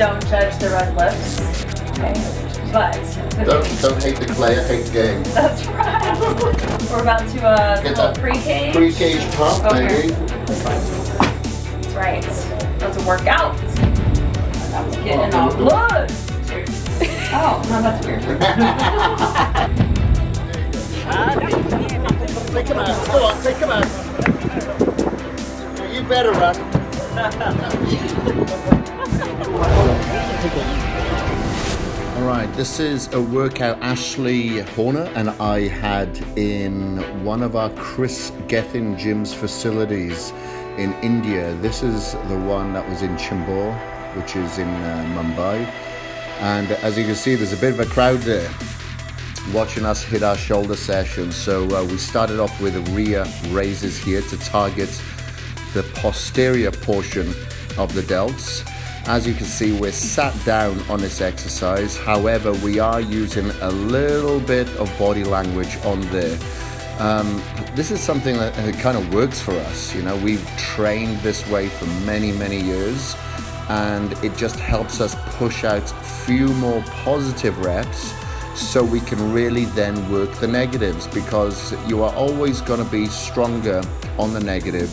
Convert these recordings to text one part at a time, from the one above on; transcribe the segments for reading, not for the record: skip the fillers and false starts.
don't judge the red lips. Okay, but don't hate the player, hate the game. that's right. We're about to Get little that pre-cage. Pre-cage pump, Okay. maybe. That's right. About to work out. About to get in our blood. Oh, no, that's weird. Take him out. Go on, take him out. You better run. Alright, this is a workout Ashley Horner and I had in one of our Kris Gethin gym's facilities in India. This is the one that was in Chembur, which is in Mumbai. And as you can see, there's a bit of a crowd there watching us hit our shoulder session. So we started off with rear raises here to target the posterior portion of the delts. As you can see, we're sat down on this exercise. However, we are using a little bit of body language on there. This is something that kind of works for us. You know, we've trained this way for many, many years, and it just helps us push out a few more positive reps so we can really then work the negatives, because you are always going to be stronger on the negative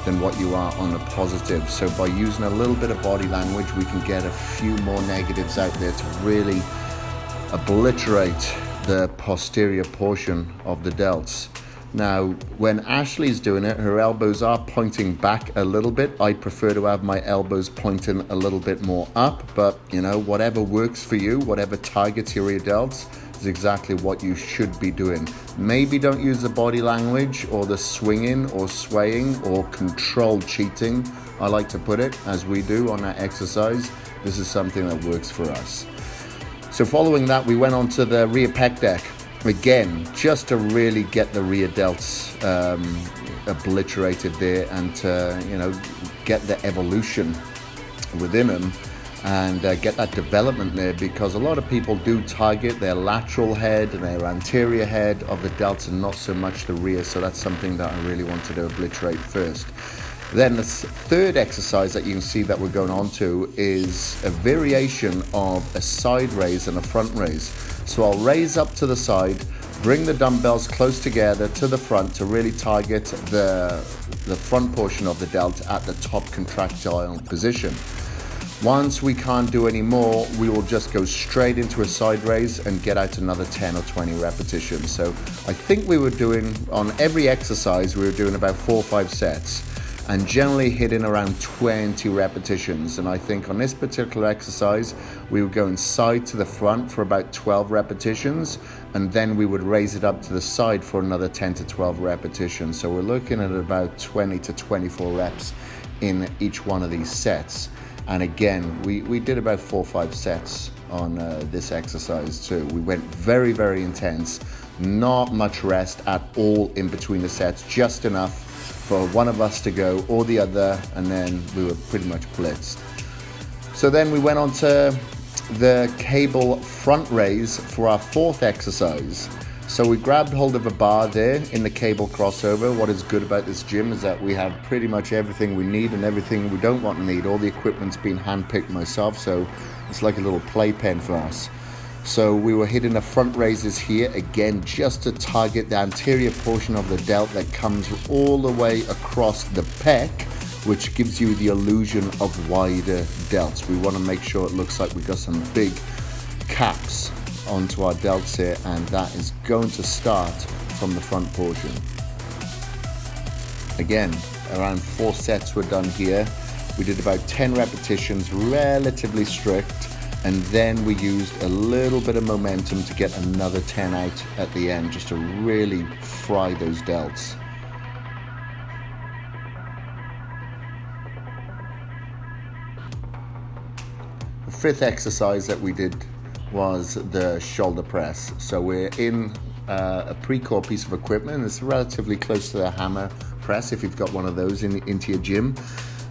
than what you are on the positive. So by using a little bit of body language, we can get a few more negatives out there to really obliterate the posterior portion of the delts. Now, when Ashley's doing it, her elbows are pointing back a little bit. I prefer to have my elbows pointing a little bit more up, but you know, whatever works for you, whatever targets your rear delts, is exactly what you should be doing. Maybe don't use the body language or the swinging or swaying or controlled cheating, I like to put it, as we do on that exercise. This is something that works for us. So following that, we went on to the rear pec deck. Again, just to really get the rear delts obliterated there and to, you know, get the evolution within them and get that development there, because a lot of people do target their lateral head and their anterior head of the delts and not so much the rear. So that's something that I really wanted to obliterate first. Then the third exercise that you can see that we're going on to is a variation of a side raise and a front raise. So I'll raise up to the side, bring the dumbbells close together to the front to really target the front portion of the delt at the top contractile position. Once we can't do any more, we will just go straight into a side raise and get out another 10 or 20 repetitions. So I think we were doing, on every exercise, we were doing about 4 or 5 sets and generally hitting around 20 repetitions. And I think on this particular exercise, we were going side to the front for about 12 repetitions, and then we would raise it up to the side for another 10 to 12 repetitions. So we're looking at about 20 to 24 reps in each one of these sets. And again, we did about 4 or 5 sets on this exercise too. We went very, very intense, not much rest at all in between the sets, just enough for one of us to go or the other, and then we were pretty much blitzed. So then we went on to the cable front raise for our fourth exercise. So we grabbed hold of a bar there in the cable crossover. What is good about this gym is that we have pretty much everything we need and everything we don't want to need. All the equipment's been handpicked myself, so it's like a little playpen for us. So we were hitting the front raises here, again, just to target the anterior portion of the delt that comes all the way across the pec, which gives you the illusion of wider delts. We want to make sure it looks like we've got some big caps onto our delts here, and that is going to start from the front portion. Again, around 4 sets were done here. We did about 10 repetitions, relatively strict, and then we used a little bit of momentum to get another 10 out at the end, just to really fry those delts. The fifth exercise that we did was the shoulder press. So we're in a pre-core piece of equipment. It's relatively close to the hammer press if you've got one of those into your gym.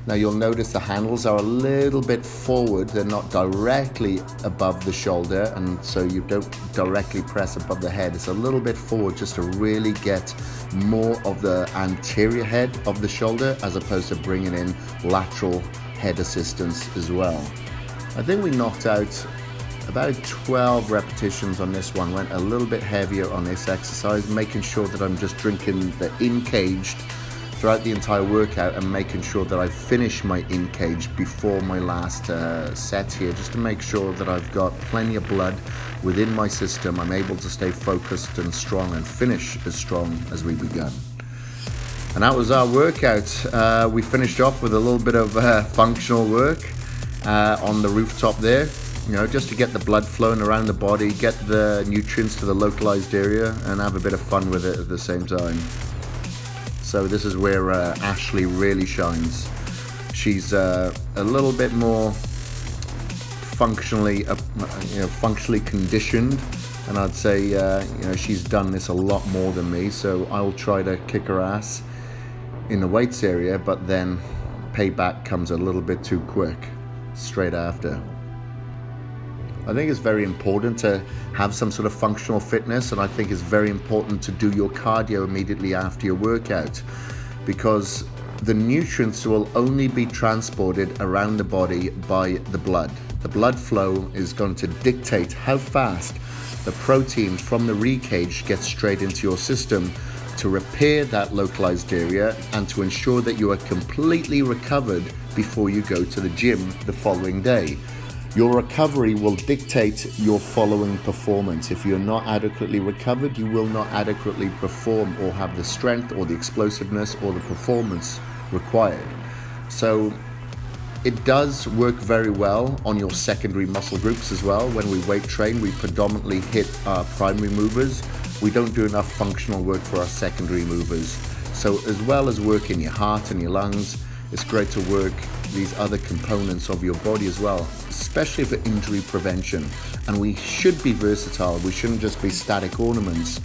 Now you'll notice the handles are a little bit forward. They're not directly above the shoulder, and so you don't directly press above the head. It's a little bit forward just to really get more of the anterior head of the shoulder, as opposed to bringing in lateral head assistance as well. I think we knocked out about 12 repetitions on this one. Went a little bit heavier on this exercise, making sure that I'm just drinking the in-caged throughout the entire workout and making sure that I finish my in-cage before my last set here, just to make sure that I've got plenty of blood within my system. I'm able to stay focused and strong and finish as strong as we begun. And that was our workout. We finished off with a little bit of functional work on the rooftop there, you know, just to get the blood flowing around the body, get the nutrients to the localized area, and have a bit of fun with it at the same time. So this is where Ashley really shines. She's a little bit more functionally conditioned, and I'd say she's done this a lot more than me. So I'll try to kick her ass in the weights area, but then payback comes a little bit too quick straight after. I think it's very important to have some sort of functional fitness, and I think it's very important to do your cardio immediately after your workout, because the nutrients will only be transported around the body by the blood. The blood flow is going to dictate how fast the protein from the recage gets straight into your system to repair that localized area and to ensure that you are completely recovered before you go to the gym the following day. Your recovery will dictate your following performance. If you're not adequately recovered, you will not adequately perform or have the strength or the explosiveness or the performance required. So it does work very well on your secondary muscle groups as well. When we weight train, we predominantly hit our primary movers. We don't do enough functional work for our secondary movers. So as well as working your heart and your lungs, it's great to work these other components of your body as well, especially for injury prevention. And we should be versatile. We shouldn't just be static ornaments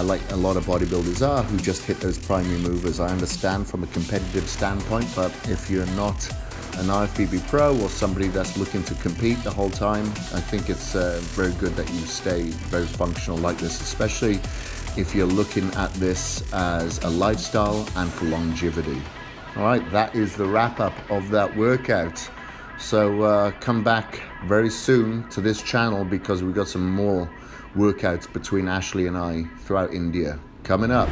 like a lot of bodybuilders are, who just hit those primary movers. I understand from a competitive standpoint, but if you're not an IFBB pro or somebody that's looking to compete the whole time, I think it's very good that you stay very functional like this, especially if you're looking at this as a lifestyle and for longevity. All right, that is the wrap up of that workout. So come back very soon to this channel, because we've got some more workouts between Ashley and I throughout India coming up.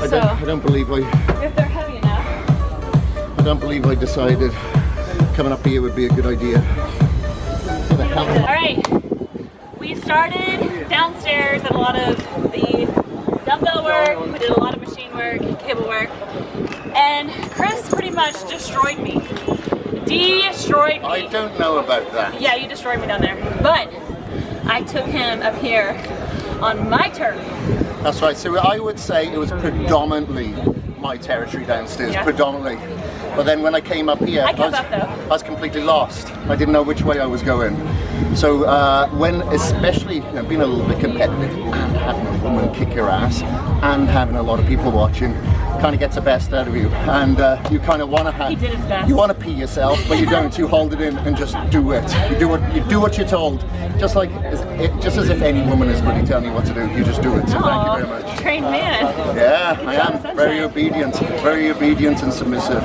I don't believe if they're heavy enough. I don't believe I decided coming up here would be a good idea. What the hell? All right, we started downstairs at a lot of the dumbbell work, we did a lot of machine work, cable work, and Kris pretty much destroyed me. Destroyed me. I don't know about that. Yeah, you destroyed me down there. But I took him up here on my turf. That's right. So I would say it was predominantly my territory downstairs, predominantly. But then when I came up here, I was completely lost. I didn't know which way I was going. So when, especially being a little bit competitive and having a woman kick your ass and having a lot of people watching, kind of gets the best out of you, and you kind of want to have. He did his best. You want to pee yourself, but you don't. You hold it in and just do it. You do what you're told, just as if any woman is really telling you what to do. You just do it. So thank you very much. Trained man. Yeah, I am very obedient and submissive.